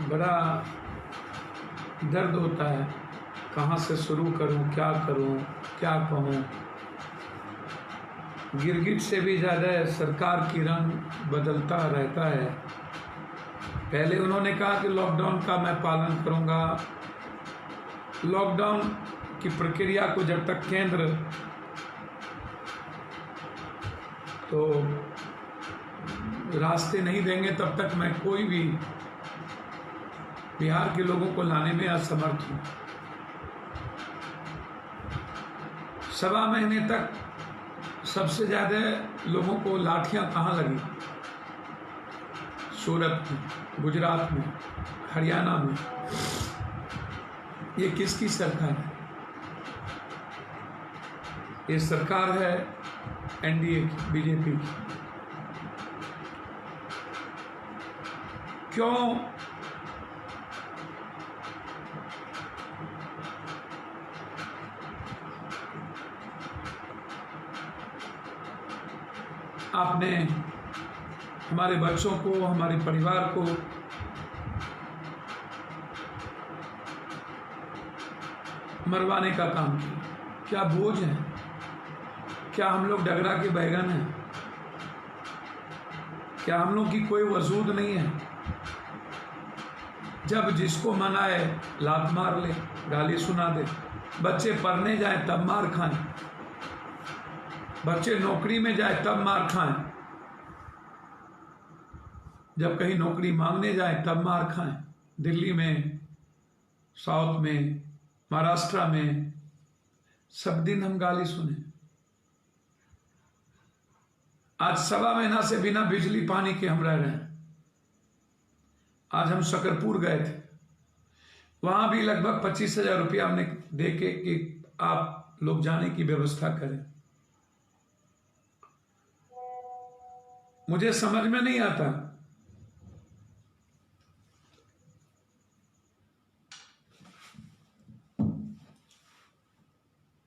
बड़ा दर्द होता है, कहाँ से शुरू करूं, क्या कहूं। गिरगिट से भी ज़्यादा सरकार की रंग बदलता रहता है। पहले उन्होंने कहा कि लॉकडाउन का मैं पालन करूंगा। लॉकडाउन की प्रक्रिया को जब तक केंद्र तो रास्ते नहीं देंगे तब तक मैं कोई भी बिहार के लोगों को लाने में असमर्थ हूँ। 1.25 महीने तक सबसे ज़्यादा लोगों को लाठियां कहाँ लगी? सूरत में, गुजरात में, हरियाणा में। ये किसकी सरकार है? ये सरकार है एनडीए की, बीजेपी की। क्यों आपने हमारे बच्चों को, हमारे परिवार को मरवाने का काम किया? क्या बोझ है? क्या हम लोग डगरा के बैगन हैं? क्या हम लोग की कोई वजूद नहीं है? जब जिसको मन आए लात मार ले, गाली सुना दे। बच्चे पढ़ने जाए तब मार खाएं, बच्चे नौकरी में जाए तब मार खाएं, जब कहीं नौकरी मांगने जाए तब मार खाएं। दिल्ली में, साउथ में, महाराष्ट्र में सब दिन हम गाली सुने। आज 1.25 महीना से बिना बिजली पानी के हम रह रहे हैं। आज हम शकरपुर गए थे, वहां भी लगभग 25,000 रुपया हमने दे के कि आप लोग जाने की व्यवस्था करें। मुझे समझ में नहीं आता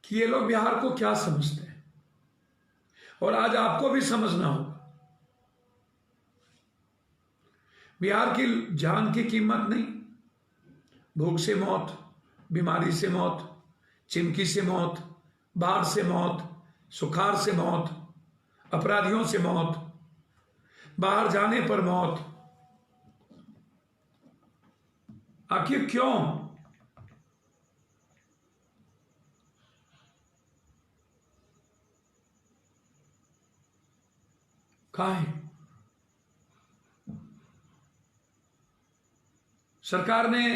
कि ये लोग बिहार को क्या समझते हैं। और आज आपको भी समझना होगा, बिहार की जान की कीमत नहीं। भूख से मौत, बीमारी से मौत, चिमकी से मौत, बाढ़ से मौत, सुखाड़ से मौत, अपराधियों से मौत, बाहर जाने पर मौत। आखिर क्यों? काहे? सरकार ने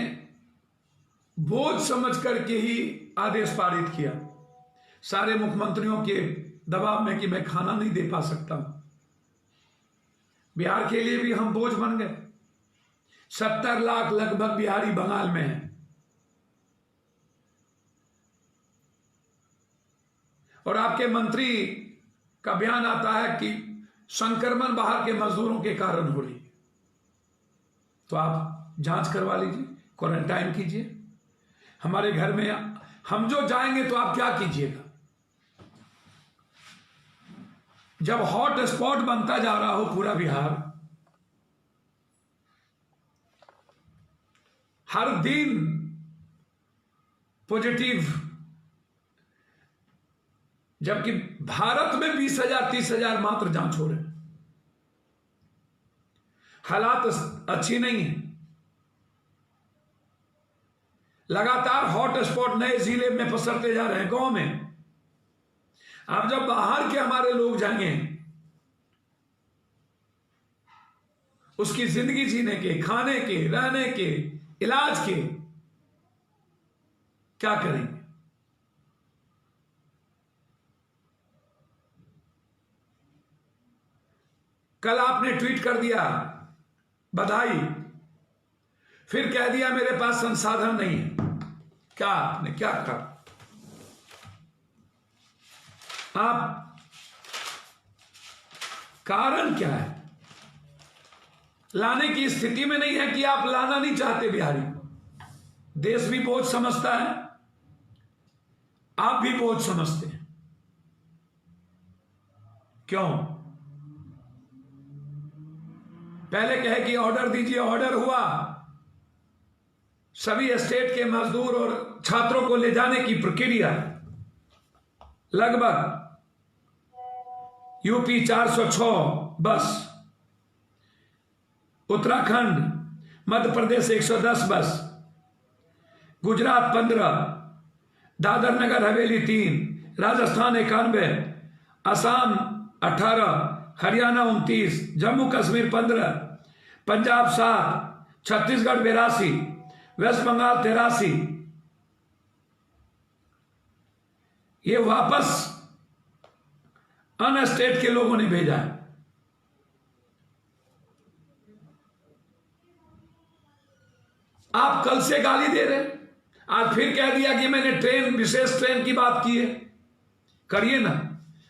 बोझ समझ करके ही आदेश पारित किया, सारे मुख्यमंत्रियों के दबाव में कि मैं खाना नहीं दे पा सकता हूं। बिहार के लिए भी हम बोझ बन गए। 70 लाख लगभग बिहारी बंगाल में हैं। और आपके मंत्री का बयान आता है कि संक्रमण बाहर के मजदूरों के कारण हो रही है। तो आप जांच करवा लीजिए, क्वारंटाइन कीजिए। हमारे घर में हम जो जाएंगे तो आप क्या कीजिएगा? जब हॉट स्पॉट बनता जा रहा हो पूरा बिहार, हर दिन पॉजिटिव, जबकि भारत में 20,000 30,000 मात्र जांच हो रहे हैं। हालात अच्छी नहीं है। लगातार हॉट स्पॉट नए जिले में पसरते जा रहे हैं, गांव में। अब जब बाहर के हमारे लोग जाएंगे, उसकी जिंदगी जीने के, खाने के, रहने के, इलाज के क्या करेंगे? कल आपने ट्वीट कर दिया बधाई, फिर कह दिया मेरे पास संसाधन नहीं है। क्या आपने क्या कहा? आप कारण क्या है? लाने की स्थिति में नहीं है कि आप लाना नहीं चाहते बिहारी को। देश भी बोझ समझता है, आप भी बोझ समझते हैं। क्यों? पहले कहे कि ऑर्डर दीजिए, ऑर्डर हुआ, सभी स्टेट के मजदूर और छात्रों को ले जाने की प्रक्रिया लगभग यूपी 406 बस, उत्तराखंड मध्य प्रदेश 110 बस, गुजरात 15, दादर नगर हवेली 3, राजस्थान 91, असम 18, हरियाणा 29, जम्मू कश्मीर 15, पंजाब 7, छत्तीसगढ़ 82, वेस्ट बंगाल 83। ये वापस अन स्टेट के लोगों ने भेजा है। आप कल से गाली दे रहे हैं, आज फिर कह दिया कि मैंने ट्रेन, विशेष ट्रेन की बात की है। करिए ना,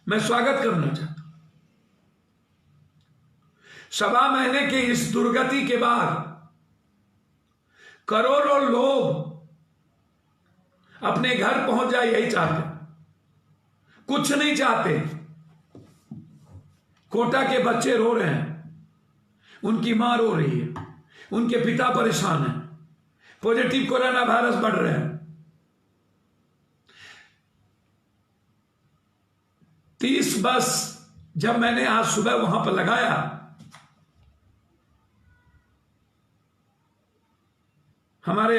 मैं स्वागत करना चाहता हूं। 1.25 महीने के इस दुर्गति के बाद करोड़ों लोग अपने घर पहुंच जाए, यही चाहते, कुछ नहीं चाहते। कोटा के बच्चे रो रहे हैं, उनकी मां रो रही है, उनके पिता परेशान हैं, पॉजिटिव कोरोना वायरस बढ़ रहे हैं। 30 बस जब मैंने आज सुबह वहां पर लगाया, हमारे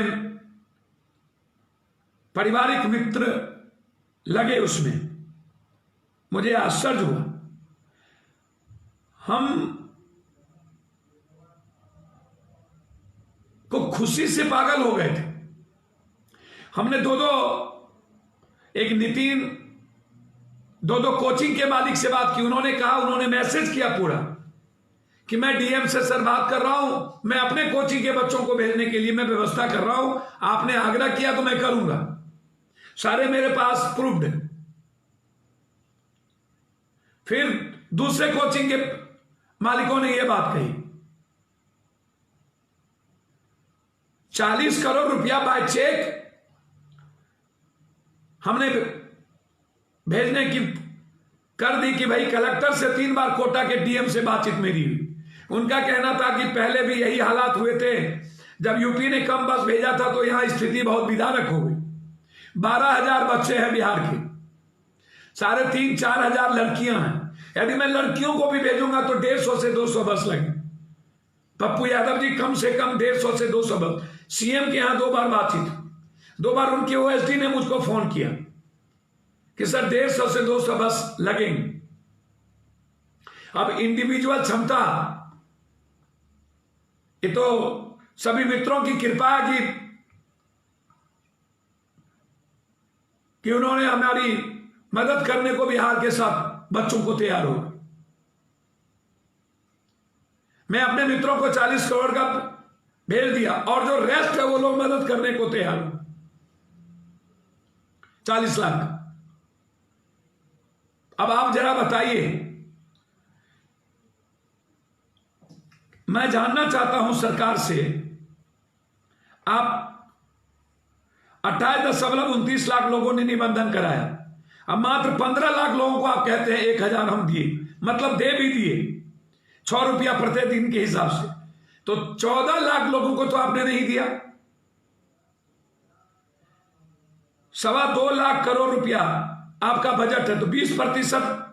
पारिवारिक मित्र लगे उसमें, मुझे आश्चर्य हुआ। हम को खुशी से पागल हो गए थे। हमने एक नितिन दो कोचिंग के मालिक से बात की। उन्होंने कहा, उन्होंने मैसेज किया पूरा कि मैं डीएम से सर बात कर रहा हूं, मैं अपने कोचिंग के बच्चों को भेजने के लिए मैं व्यवस्था कर रहा हूं, आपने आग्रह किया तो मैं करूंगा। सारे मेरे पास प्रूफ्ड है। फिर दूसरे कोचिंग के मालिकों ने यह बात कही, 40 करोड़ रुपया बाय चेक हमने भेजने की कर दी कि भाई कलेक्टर से 3 बार कोटा के डीएम से बातचीत मेरी हुई। उनका कहना था कि पहले भी यही हालात हुए थे, जब यूपी ने कम बस भेजा था तो यहां स्थिति बहुत विदारक हो गई। 12,000 बच्चे हैं बिहार के, 3,500-4 हजार लड़कियां हैं। यदि मैं लड़कियों को भी भेजूंगा तो 150 से 200 बस लगे। पप्पू यादव जी, कम से कम 150 से 200 बस। सीएम के यहां 2 बार बातचीत, 2 बार उनके ओएसडी ने मुझको फोन किया कि सर 150 से 200 बस लगेंगे। अब इंडिविजुअल क्षमता, ये तो सभी मित्रों की कृपा है कि उन्होंने हमारी मदद करने को बिहार के साथ बच्चों को तैयार हो। मैं अपने मित्रों को 40 करोड़ का भेज दिया और जो रेस्ट है वो लोग मदद करने को तैयार हो। 40 लाख। अब आप जरा बताइए, मैं जानना चाहता हूं सरकार से, आप 28.29 लाख लोगों ने निबंधन कराया, अब मात्र 15 लाख लोगों को आप कहते हैं 1,000 हम दिए, मतलब दे भी दिए 6 रुपया प्रति दिन के हिसाब से, तो 14 लाख लोगों को तो आपने नहीं दिया। 2.25 लाख करोड़ रुपया आपका बजट है, तो 20%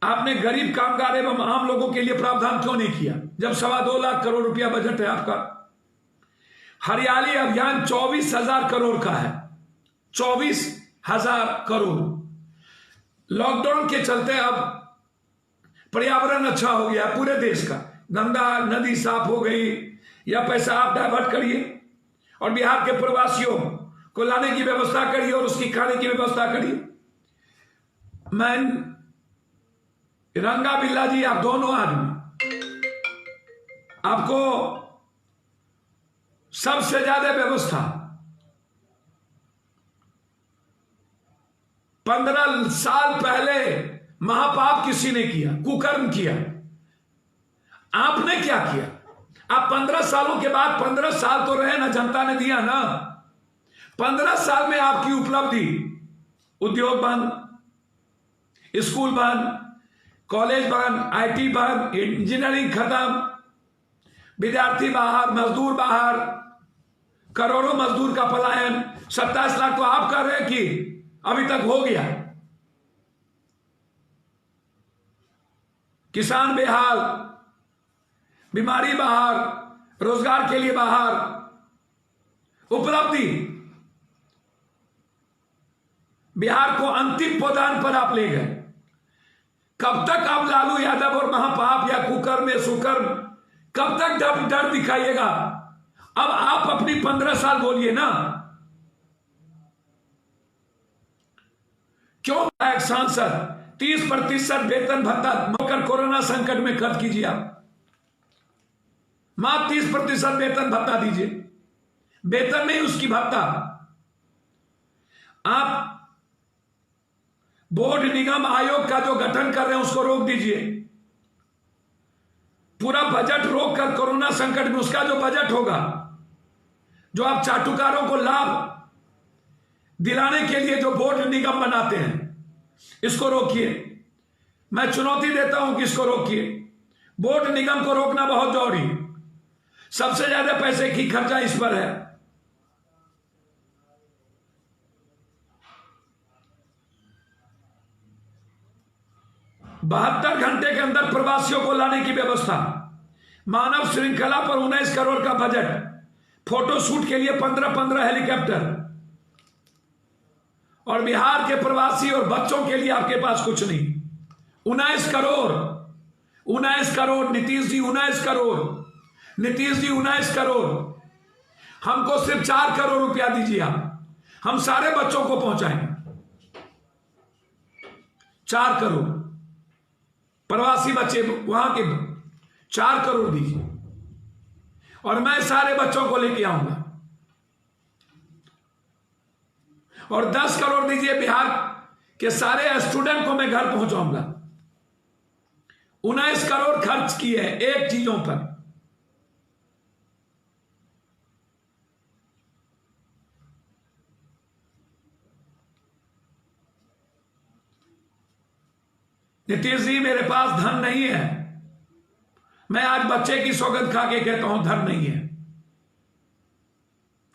आपने गरीब कामगार एवं आम लोगों के लिए प्रावधान क्यों नहीं किया, जब 2.25 लाख करोड़ रुपया बजट है आपका। हरियाली अभियान 24,000 करोड़ का है, 24,000 करोड़। लॉकडाउन के चलते अब पर्यावरण अच्छा हो गया पूरे देश का, गंगा नदी साफ हो गई, या पैसा आप डाइवर्ट करिए और बिहार के प्रवासियों को लाने की व्यवस्था करिए और उसकी खाने की व्यवस्था करिए। मैं रंगा बिल्ला जी, आप दोनों आदमी, आपको सबसे ज्यादा व्यवस्था 15 साल पहले महापाप किसी ने किया, कुकर्म किया, आपने क्या किया? आप 15 सालों के बाद, 15 साल तो रहे ना, जनता ने दिया ना। 15 साल में आपकी उपलब्धि, उद्योग बंद, स्कूल बंद, कॉलेज बंद, आईटी बंद, इंजीनियरिंग खत्म, विद्यार्थी बाहर, मजदूर बाहर, करोड़ों मजदूर का पलायन, 27 लाख तो आप कह रहे हैं कि अभी तक हो गया। किसान बेहाल, बीमारी बाहर, रोजगार के लिए बाहर। उपलब्धि, बिहार को अंतिम पदान पर आप ले गए। कब तक आप लालू यादव और महापाप या कुकर्म या सुकर्म, कब तक डर दिखाइएगा? अब आप अपनी 15 साल बोलिए ना। क्यों एक सांसद 30% वेतन भत्ता मगर कोरोना संकट में खर्च कीजिए। आप मात्र 30% वेतन भत्ता दीजिए, वेतन नहीं उसकी भत्ता। आप बोर्ड निगम आयोग का जो गठन कर रहे हैं उसको रोक दीजिए। पूरा बजट रोक कर कोरोना संकट में उसका जो बजट होगा, जो आप चाटुकारों को लाभ दिलाने के लिए जो बोर्ड निगम बनाते हैं, इसको रोकिए। मैं चुनौती देता हूं कि इसको रोकिए। बोर्ड निगम को रोकना बहुत जरूरी। सबसे ज्यादा पैसे की खर्चा इस पर है। बहत्तर घंटे के अंदर प्रवासियों को लाने की व्यवस्था, मानव श्रृंखला पर 19 करोड़ का बजट, फोटो शूट के लिए 15-15 हेलीकॉप्टर, और बिहार के प्रवासी और बच्चों के लिए आपके पास कुछ नहीं। 19 करोड़, 19 करोड़ नीतीश जी, 19 करोड़ नीतीश जी, 19 करोड़। हमको सिर्फ 4 करोड़ रुपया दीजिए आप, हम सारे बच्चों को पहुंचाएंगे। 4 करोड़ प्रवासी बच्चे वहां के, 4 करोड़ दीजिए और मैं सारे बच्चों को लेके आऊंगा। और 10 करोड़ दीजिए, बिहार के सारे स्टूडेंट को मैं घर पहुंचाऊंगा। 19 करोड़ खर्च किए हैं एक चीजों पर। नीतीश जी, मेरे पास धन नहीं है। मैं आज बच्चे की सौगंध खा के कहता हूं धन नहीं है।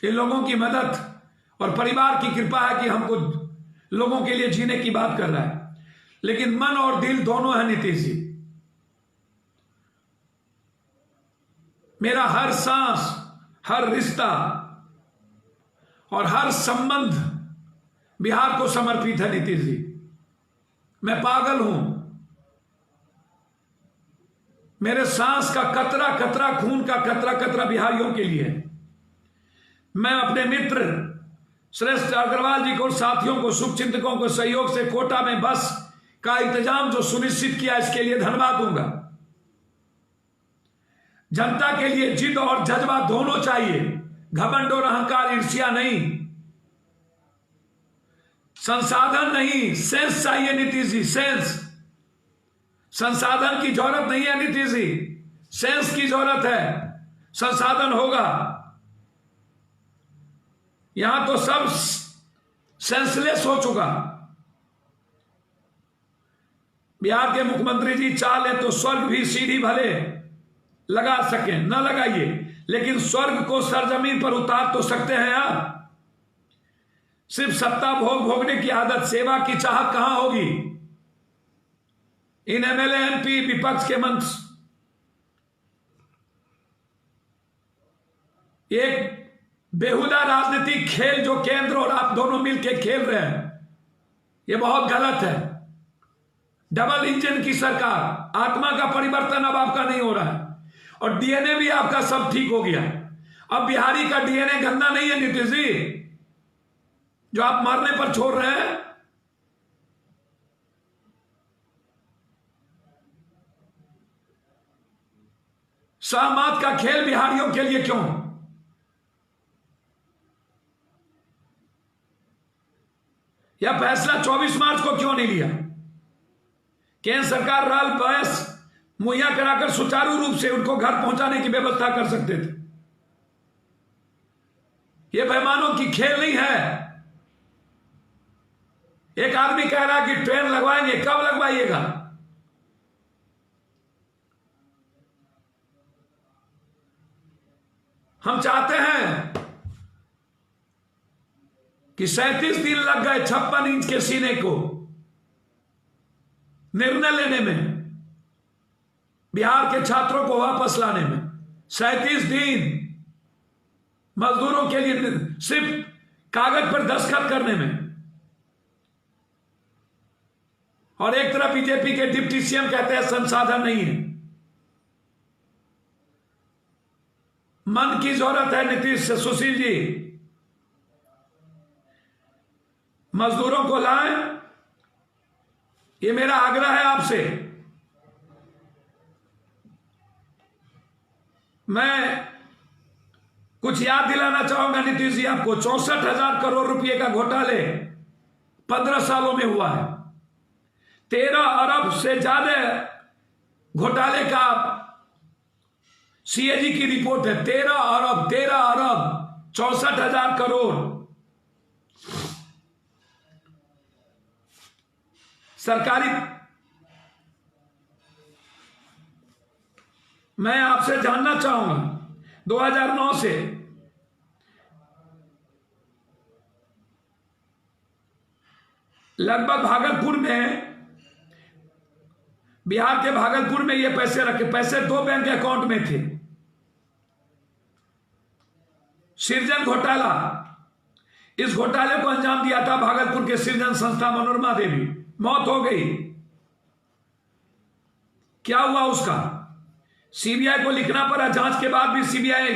ये लोगों की मदद और परिवार की कृपा है कि हमको लोगों के लिए जीने की बात कर रहा है, लेकिन मन और दिल दोनों है नीतीश जी। मेरा हर सांस, हर रिश्ता और हर संबंध बिहार को समर्पित है नीतीश जी। मैं पागल हूं। मेरे सांस का कतरा कतरा, खून का कतरा कतरा बिहारियों के लिए। मैं अपने मित्र श्रेष्ठ अग्रवाल जी को, साथियों को, शुभचिंतकों को सहयोग से कोटा में बस का इंतजाम जो सुनिश्चित किया, इसके लिए धन्यवाद दूंगा। जनता के लिए जिद और जज्बा दोनों चाहिए, घमंड और अहंकार, ईर्ष्या नहीं। संसाधन नहीं, सेंस चाहिए नीतीश जी, सेंस। संसाधन की जरूरत नहीं है नीतीश जी, सेंस की जरूरत है। संसाधन होगा। यहां तो सब सेंसलेस हो चुका। बिहार के मुख्यमंत्री जी चाहे तो स्वर्ग भी सीढ़ी भले लगा सके, न लगाइए, लेकिन स्वर्ग को सरजमीन पर उतार तो सकते हैं आप। सिर्फ सत्ता भोगने की आदत, सेवा की चाहत कहां होगी इन एमएलए एमपी विपक्ष के मंच। एक बेहुदा राजनीतिक खेल जो केंद्र और आप दोनों मिलकर खेल रहे हैं, यह बहुत गलत है। डबल इंजन की सरकार, आत्मा का परिवर्तन अब आपका नहीं हो रहा है और डीएनए भी आपका सब ठीक हो गया। अब बिहारी का डीएनए गंदा नहीं है नीतीश जी, जो आप मरने पर छोड़ रहे हैं। सहमत का खेल बिहारियों के लिए क्यों? यह फैसला 24 मार्च को क्यों नहीं लिया? केंद्र सरकार राल बस मुहैया कराकर सुचारू रूप से उनको घर पहुंचाने की व्यवस्था कर सकते थे। यह बेईमानों की खेल नहीं है। एक आदमी कह रहा है कि ट्रेन लगवाएंगे, कब लगवाइएगा? हम चाहते हैं कि 37 दिन लग गए 56 इंच के सीने को निर्णय लेने में, बिहार के छात्रों को वापस लाने में। 37 दिन मजदूरों के लिए सिर्फ कागज पर दस्तखत करने में। और एक तरफ बीजेपी के डिप्टी सीएम कहते हैं संसाधन नहीं है। मन की जरूरत है नीतीश से। सुशील जी, मजदूरों को लाएं, ये मेरा आग्रह है आपसे। मैं कुछ याद दिलाना चाहूंगा नीतीश जी आपको। 64,000 करोड़ रुपए का घोटाले 15 सालों में हुआ है। 13 अरब से ज्यादा घोटाले का सीएजी की रिपोर्ट है। 13 अरब 64,000 करोड़। सरकारी, मैं आपसे जानना चाहूंगा 2009 से लगभग भागलपुर में, बिहार के भागलपुर में ये पैसे रखे। पैसे 2 बैंक अकाउंट में थे। सृजन घोटाला, इस घोटाले को अंजाम दिया था भागलपुर के सृजन संस्था मनोरमा देवी। मौत हो गई। क्या हुआ उसका? सीबीआई को लिखना पड़ा। जांच के बाद भी सीबीआई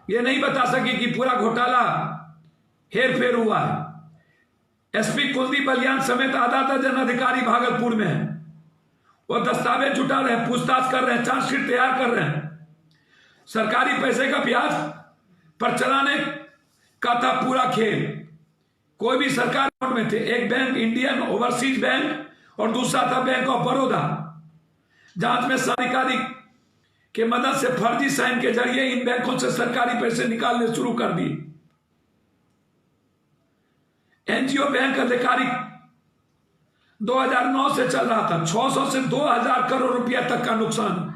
ये नहीं बता सकी कि पूरा घोटाला हेर फेर हुआ है। एसपी कुलदीप बलियान समेत आधा दर्जन अधिकारी भागलपुर में है। वो दस्तावेज जुटा रहे हैं, पूछताछ कर रहे हैं, चार्जशीट तैयार कर रहे हैं। सरकारी पैसे का ब्याज पर चलाने का था पूरा खेल। कोई भी सरकार में थे। एक बैंक इंडियन ओवरसीज बैंक और दूसरा था बैंक ऑफ बड़ौदा। जांच में अधिकारी के मदद से फर्जी साइन के जरिए इन बैंकों से सरकारी पैसे निकालने शुरू कर दिए। एनजीओ बैंक अधिकारी 2009 से चल रहा था। 600 से 2,000 करोड़ रुपया तक का नुकसान।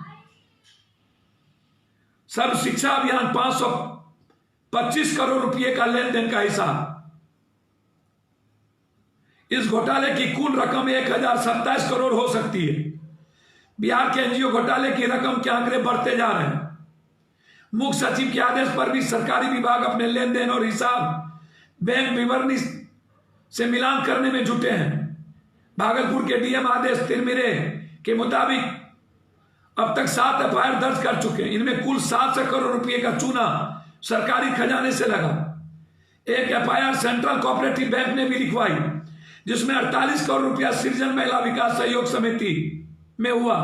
सर्व शिक्षा अभियान 525 करोड़ रुपये का लेन देन का हिसाब। इस घोटाले की कुल रकम 1,027 करोड़ हो सकती है। बिहार के एनजीओ घोटाले की रकम के आंकड़े बढ़ते जा रहे हैं। मुख्य सचिव के आदेश पर भी सरकारी विभाग अपने लेन देन और हिसाब बैंक विवरणी से मिलान करने में जुटे हैं। भागलपुर के डीएम आदेश तिरमिरे के मुताबिक अब तक 7 एफआईआर दर्ज कर चुके हैं। इनमें कुल 700 करोड़ रुपए का चूना सरकारी खजाने से लगा। एक एफआईआर सेंट्रल कोऑपरेटिव बैंक ने भी लिखवाई, जिसमें 48 करोड़ रुपया सृजन महिला विकास सहयोग समिति में हुआ।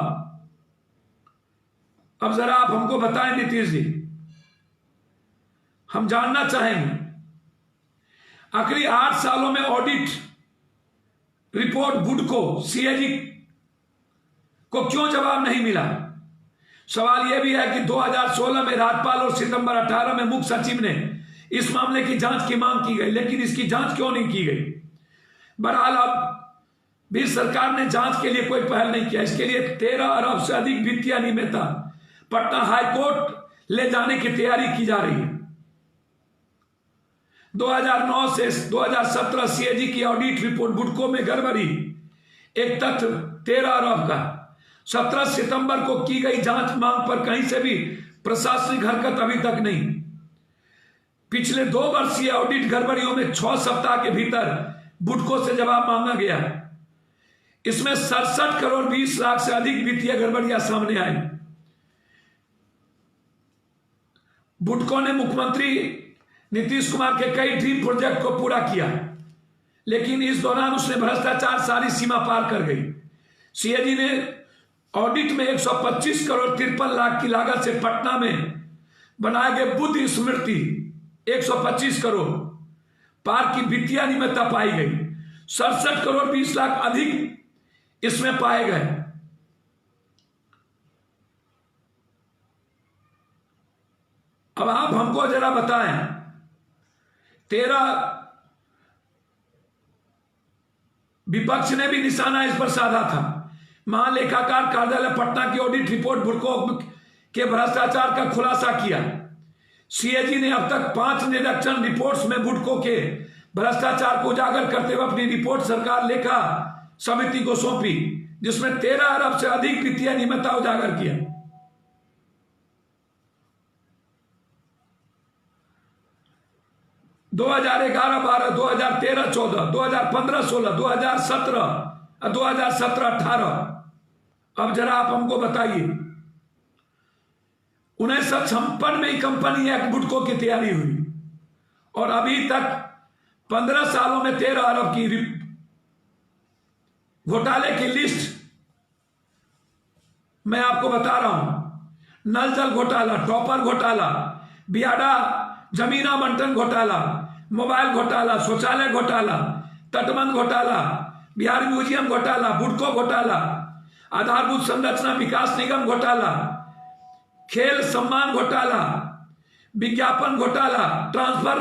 अब जरा आप हमको बताएं नीतीश जी, हम जानना चाहेंगे आखिरी 8 सालों में ऑडिट रिपोर्ट बुडको सीएजी को क्यों जवाब नहीं मिला। सवाल यह भी है कि 2016 में राज्यपाल और सितंबर 18 में मुख्य सचिव ने इस मामले की जांच की मांग की गई, लेकिन इसकी जांच क्यों नहीं की गई। बहरहाल अब भी सरकार ने जांच के लिए कोई पहल नहीं किया। इसके लिए 13 अरब से अधिक वित्तीय अनियमितता पटना हाईकोर्ट ले जाने की तैयारी की जा रही है। 2009 से 2017 सीएजी की ऑडिट रिपोर्ट बुडको में गड़बड़ी, एक तथ्य 13 अरब का। 17 सितंबर को की गई जांच मांग पर कहीं से भी प्रशासनिक हरकत अभी तक नहीं। पिछले 2 वर्षीय ऑडिट गड़बड़ियों में 6 सप्ताह के भीतर बुडको से जवाब मांगा गया। इसमें 67 करोड़ 20 लाख से अधिक वित्तीय गड़बड़ियां सामने आई। बुडको ने मुख्यमंत्री नीतीश कुमार के कई ड्रीम प्रोजेक्ट को पूरा किया, लेकिन इस दौरान उसने भ्रष्टाचार सारी सीमा पार कर गई। सीएजी ने ऑडिट में 125 करोड़ 53 लाख की लागत से पटना में बनाए गए बुद्ध स्मृति 125 करोड़ पार की वित्तीय अनियमितता पाई गई। 67 करोड़ 20 लाख अधिक इसमें पाए गए। अब आप हमको जरा बताएं, 13 विपक्ष ने भी निशाना इस पर साधा था। महालेखाकार कार्यालय पटना की ऑडिट रिपोर्ट बुडको के भ्रष्टाचार का खुलासा किया। सीएजी ने अब तक 5 निरीक्षण रिपोर्ट्स में बुडको के भ्रष्टाचार को उजागर करते हुए अपनी रिपोर्ट सरकार लेखा समिति को सौंपी, जिसमें 13 अरब से अधिक वित्तीय अनियमितता उजागर किया। दो 2011-12, 2013-14, 2015-16, 2017 और 2017-18। अब जरा आप हमको बताइए, 1956 में ही कंपनी एक्ट बुडको की तैयारी हुई और अभी तक 15 सालों में 13 अरब की घोटाले की लिस्ट मैं आपको बता रहा हूं। नल जल घोटाला, टॉपर घोटाला, बियाडा जमीन आवंटन घोटाला, मोबाइल घोटाला, शौचालय घोटाला, तटबंध घोटाला, बिहार म्यूजियम घोटाला, बुडको घोटाला, आधारभूत संरचना विकास निगम घोटाला, खेल सम्मान घोटाला, विज्ञापन घोटाला, ट्रांसफर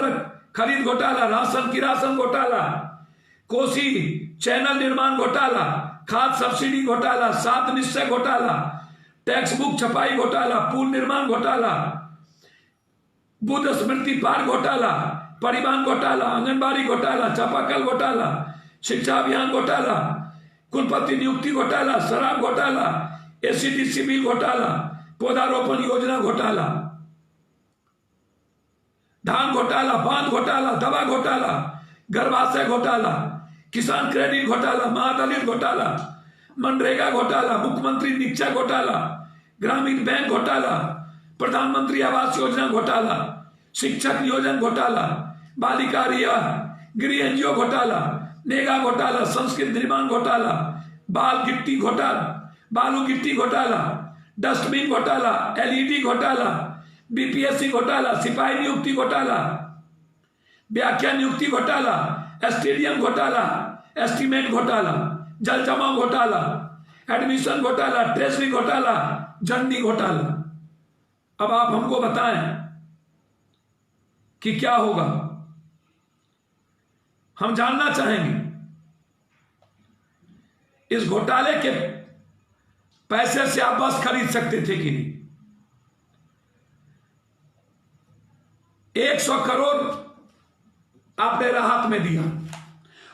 खरीद घोटाला, राशन किरासन घोटाला, कोसी चैनल निर्माण घोटाला, खाद सब्सिडी घोटाला, 7 निश्चय घोटाला, टैक्स बुक छपाई घोटाला, पुल निर्माण घोटाला, बुद्ध स्मृति पार्क घोटाला, परिवहन घोटाला, आंगनबाड़ी घोटाला, चापाकल घोटाला, शिक्षा अभियान घोटाला, कुलपति नियुक्ति घोटाला, शराब घोटाला, एसीडीसी बिल घोटाला, पौधारोपण योजना घोटाला, धान घोटाला, बांध घोटाला, दवा घोटाला, गर्भाशय घोटाला, किसान क्रेडिट घोटाला, महादलित घोटाला, मनरेगा घोटाला, मुख्यमंत्री निश्चय घोटाला, ग्रामीण बैंक घोटाला, प्रधानमंत्री आवास योजना घोटाला, शिक्षक नियोजन घोटाला, बालिका गृह एनजीओ घोटाला, नेगा घोटाला, संस्कृत निर्माण घोटाला, बालू गिट्टी घोटाला, डस्टबिन घोटाला, एलईडी घोटाला, बीपीएससी घोटाला, सिपाही नियुक्ति घोटाला, व्याख्या नियुक्ति घोटाला, स्टेडियम घोटाला, एस्टीमेट घोटाला, जल जमाव घोटाला, एडमिशन घोटाला, ट्रेजरी घोटाला, जननी घोटाला। अब आप हमको बताएं कि क्या होगा। हम जानना चाहेंगे इस घोटाले के पैसे से आप बस खरीद सकते थे कि नहीं? 100 करोड़ आपने राहत में दिया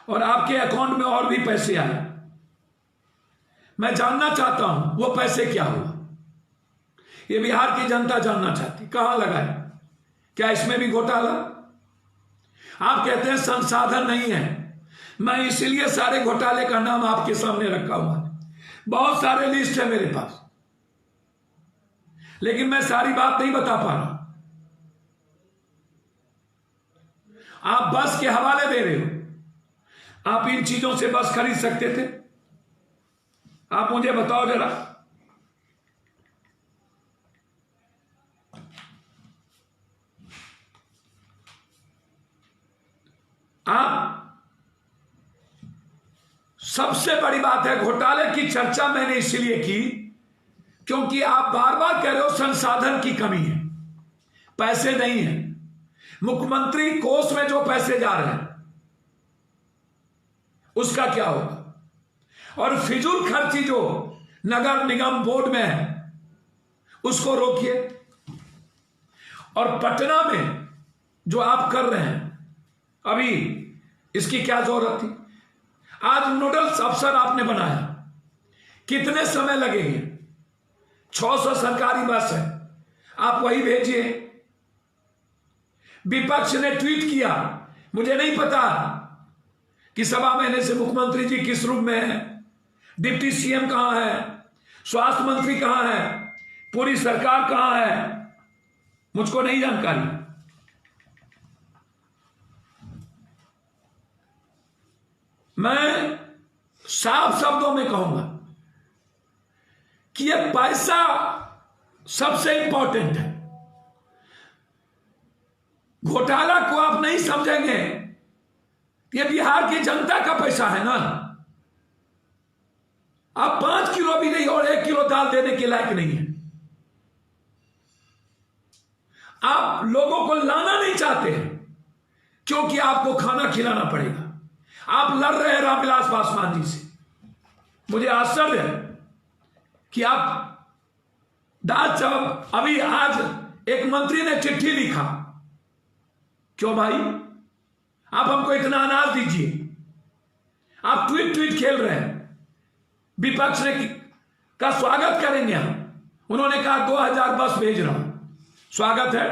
और आपके अकाउंट में और भी पैसे आए। मैं जानना चाहता हूं वो पैसे क्या हुआ, ये बिहार की जनता जानना चाहती। कहां लगाए? क्या इसमें भी घोटाला? आप कहते हैं संसाधन नहीं है। मैं इसीलिए सारे घोटाले का नाम आपके सामने रखा हुआ है। बहुत सारे लिस्ट है मेरे पास, लेकिन मैं सारी बात नहीं बता पा रहा। आप बस के हवाले दे रहे हो। आप इन चीजों से बस खरीद सकते थे? आप मुझे बताओ जरा। आप सबसे बड़ी बात है, घोटाले की चर्चा मैंने इसलिए की क्योंकि आप बार बार कह रहे हो संसाधन की कमी है, पैसे नहीं है। मुख्यमंत्री कोष में जो पैसे जा रहे हैं उसका क्या होगा? और फिजूल खर्ची जो नगर निगम बोर्ड में है उसको रोकिए। और पटना में जो आप कर रहे हैं अभी, इसकी क्या जरूरत थी? आज नोडल्स अफसर आपने बनाया, कितने समय लगेंगे? 600 सरकारी बस है, आप वही भेजिए। विपक्ष ने ट्वीट किया, मुझे नहीं पता कि सवा महीने से मुख्यमंत्री जी किस रूप में है, डिप्टी सीएम कहां है, स्वास्थ्य मंत्री कहां है, पूरी सरकार कहां है, मुझको नहीं जानकारी। मैं साफ शब्दों में कहूंगा कि यह पैसा सबसे इंपॉर्टेंट है। घोटाला को आप नहीं समझेंगे, यह बिहार की जनता का पैसा है ना। आप 5 किलो भी नहीं और 1 किलो दाल देने के लायक नहीं है। आप लोगों को लाना नहीं चाहते हैं क्योंकि आपको खाना खिलाना पड़ेगा। आप लड़ रहे हैं रामविलास पासवान जी से। मुझे आश्चर्य है कि आप दाल चावल, अभी आज एक मंत्री ने चिट्ठी लिखा। क्यों भाई? आप हमको इतना अनाज दीजिए। आप ट्वीट ट्वीट खेल रहे हैं। विपक्ष ने का स्वागत करेंगे हम। उन्होंने कहा 2000 बस भेज रहा हूं। स्वागत है,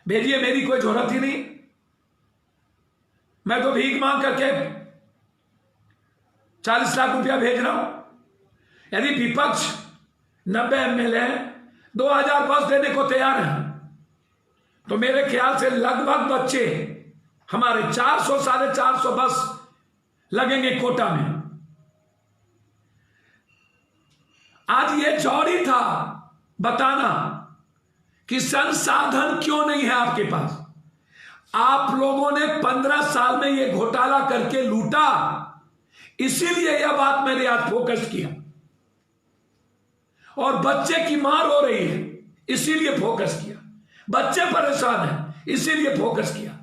भेजिए, मेरी कोई जरूरत ही नहीं। मैं तो भीख मांग करके 40 लाख रुपया भेज रहा हूं। यदि विपक्ष 90 एमएलए 2000 बस देने को तैयार है, तो मेरे ख्याल से लगभग बच्चे हमारे 400 450 बस लगेंगे कोटा में। आज ये जरूरी था बताना कि संसाधन क्यों नहीं है आपके पास। आप लोगों ने 15 साल में ये घोटाला करके लूटा, इसीलिए यह बात मैंने आज फोकस किया। और बच्चे की मार हो रही है, इसीलिए फोकस किया। बच्चे परेशान हैं, इसीलिए फोकस किया।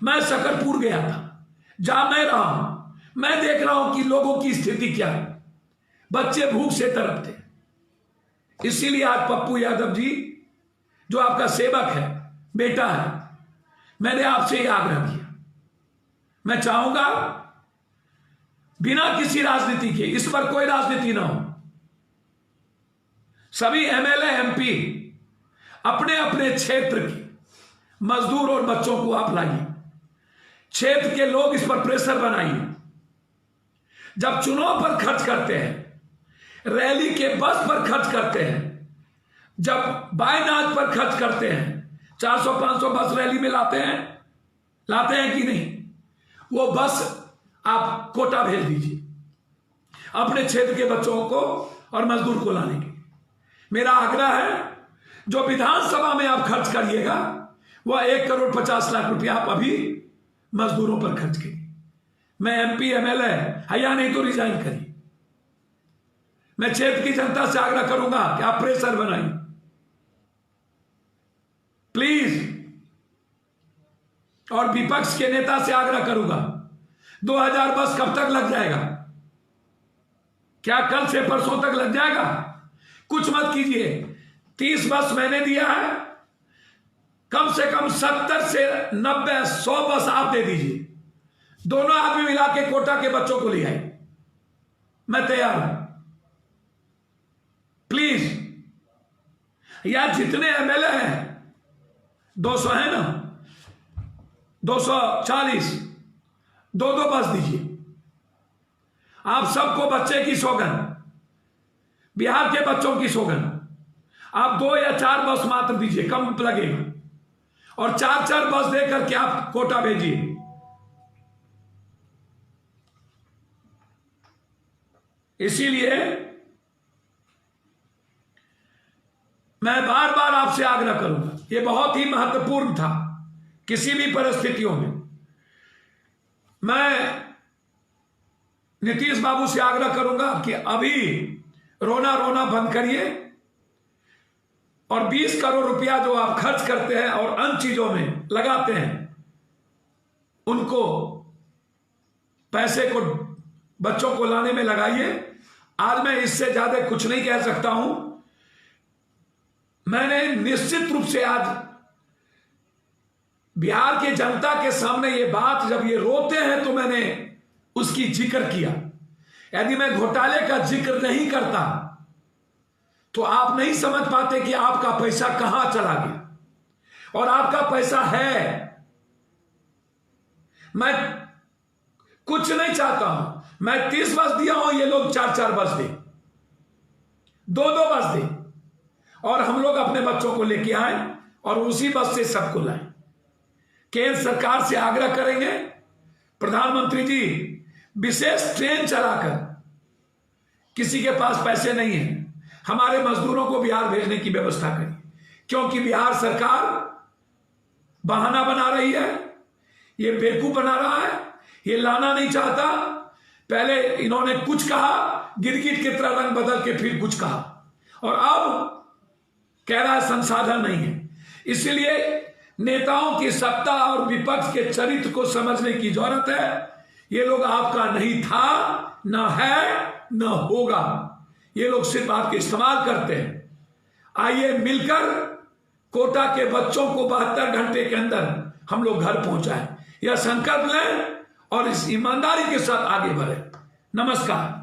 मैं शकरपुर गया था, जहां मैं रहा हूं, मैं देख रहा हूं कि लोगों की स्थिति क्या है। बच्चे भूख से तड़पते। इसीलिए आज पप्पू यादव जी, जो आपका सेवक है, बेटा है, मैंने आपसे यह आग्रह किया। मैं चाहूंगा बिना किसी राजनीति के, इस पर कोई राजनीति ना हो, सभी एमएलए एमपी अपने अपने क्षेत्र के मजदूर और बच्चों को आप लाइए। क्षेत्र के लोग इस पर प्रेशर बनाइए। जब चुनाव पर खर्च करते हैं, रैली के बस पर खर्च करते हैं, जब बायनाज पर खर्च करते हैं, 400-500 बस रैली में लाते हैं कि नहीं, वो बस आप कोटा भेज दीजिए अपने क्षेत्र के बच्चों को और मजदूर को लाने के। मेरा आग्रह है, जो विधानसभा में आप खर्च करिएगा, वह 1,50,00,000 रुपया आप अभी मजदूरों पर खर्च करिए। मैं एमपी एमएलए है या नहीं तो रिजाइन करिए। मैं क्षेत्र की जनता से आग्रह करूंगा कि आप प्रेशर बनाइए प्लीज। और विपक्ष के नेता से आग्रह करूंगा, 2000 बस कब तक लग जाएगा? क्या कल से परसों तक लग जाएगा? कुछ मत कीजिए। 30 बस मैंने दिया है, कम से कम 70 से 90 100 बस आप दे दीजिए। दोनों आदमी मिला के कोटा के बच्चों को ले आए, मैं तैयार हूं प्लीज। या जितने एमएलए हैं, 200 है ना, 240, 2 बस दीजिए। आप सबको बच्चे की सौगंध, बिहार के बच्चों की सौगंध, आप 2 या 4 बस मात्र दीजिए, कम लगेगा। और 4-4 बस देकर के आप कोटा भेजिए। इसीलिए मैं बार बार आपसे आग्रह करूंगा, यह बहुत ही महत्वपूर्ण था। किसी भी परिस्थितियों में मैं नीतीश बाबू से आग्रह करूंगा कि अभी रोना रोना बंद करिए और 20 करोड़ रुपया जो आप खर्च करते हैं और अन्य चीजों में लगाते हैं, उनको पैसे को बच्चों को लाने में लगाइए। आज मैं इससे ज्यादा कुछ नहीं कह सकता हूं। मैंने निश्चित रूप से आज बिहार की जनता के सामने ये बात, जब ये रोते हैं तो मैंने उसकी जिक्र किया। यदि मैं घोटाले का जिक्र नहीं करता तो आप नहीं समझ पाते कि आपका पैसा कहां चला गया। और आपका पैसा है, मैं कुछ नहीं चाहता हूं। मैं 30 बस दिया हूं, ये लोग 4-4 बस दे, 2-2 बस दे, और हम लोग अपने बच्चों को लेके आए और उसी बस से सबको लाए। केंद्र सरकार से आग्रह करेंगे, प्रधानमंत्री जी विशेष ट्रेन चलाकर, किसी के पास पैसे नहीं है, हमारे मजदूरों को बिहार भेजने की व्यवस्था करिए। क्योंकि बिहार सरकार बहाना बना रही है, ये बेवकूफ बना रहा है, ये लाना नहीं चाहता। पहले इन्होंने कुछ कहा, गिरगिट की तरह रंग बदल के फिर कुछ कहा, और अब कह रहा है संसाधन नहीं है। इसलिए नेताओं की सत्ता और विपक्ष के चरित्र को समझने की जरूरत है। ये लोग आपका नहीं था, न है, न होगा। ये लोग सिर्फ आपके इस्तेमाल करते हैं। आइए मिलकर कोटा के बच्चों को 72 घंटे के अंदर हम लोग घर पहुंचाएं। यह संकल्प लें और इस ईमानदारी के साथ आगे बढ़े। नमस्कार।